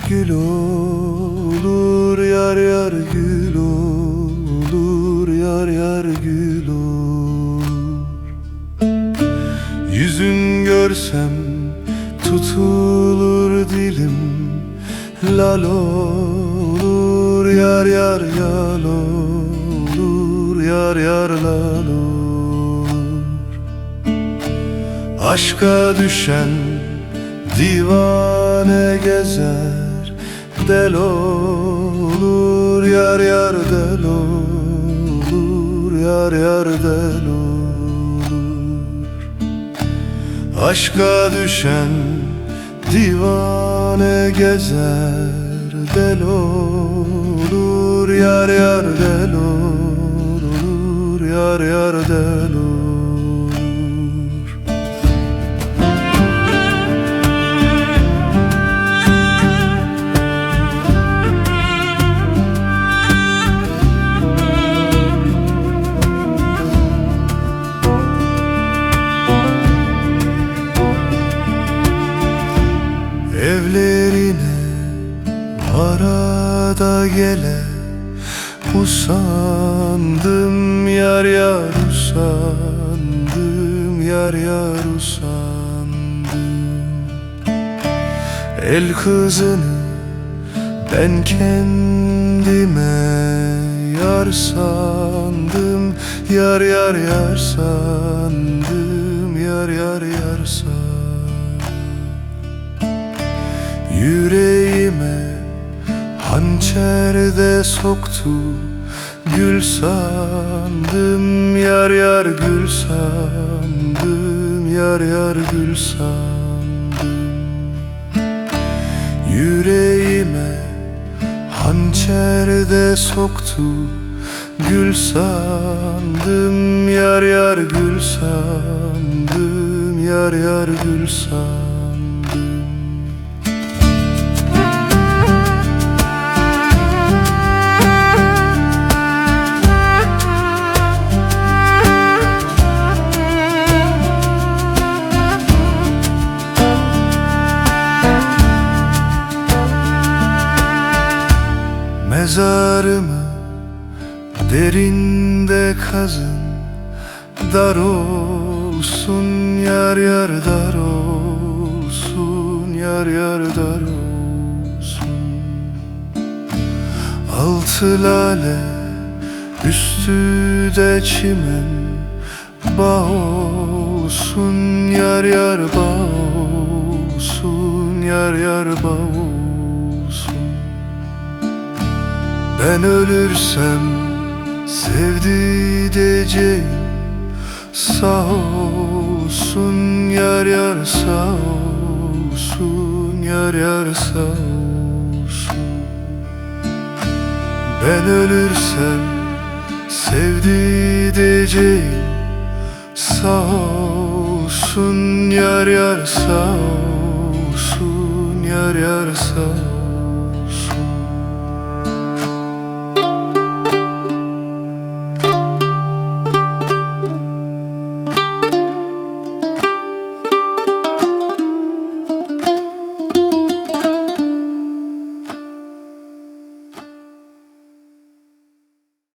gül olur, yar yar gül olur, yar yar gül olur. Yüzün görsem tutulur dilim, lal olur, yar yar yal olur, yar yar lal olur. Aşka düşen divane gezer, del olur, yar yar del olur, yar yar del olur. Aşka düşen divane gezer, del olur, yar yar del olur, yar yar del olur. Evlerine arada gele usandım, yar yar usandım, yar yar usandım. El kızını ben kendime yar sandım, yar yar yar sandım, yar yar yar sandım. Yüreğime hançer de soktu, gül sandım, yar yar gül sandım, yar yar gül sandım. Yüreğime hançer de soktu, gül sandım, yar yar gül sandım, yar yar gül sandım. Mezarımı derinde kazın, dar olsun, yar yar dar olsun, yar yar dar olsun. Altı lale üstü de çimen, bağ olsun, yar yar bağ olsun, yar yar bağ olsun. Ben ölürsem sevdi diyeceğim, sağ olsun, yar yar sağ olsun, yar yar sağ olsun. Ben ölürsem sevdi diyeceğim, sağ olsun, yar yar sağ olsun, yar yar sağ olsun.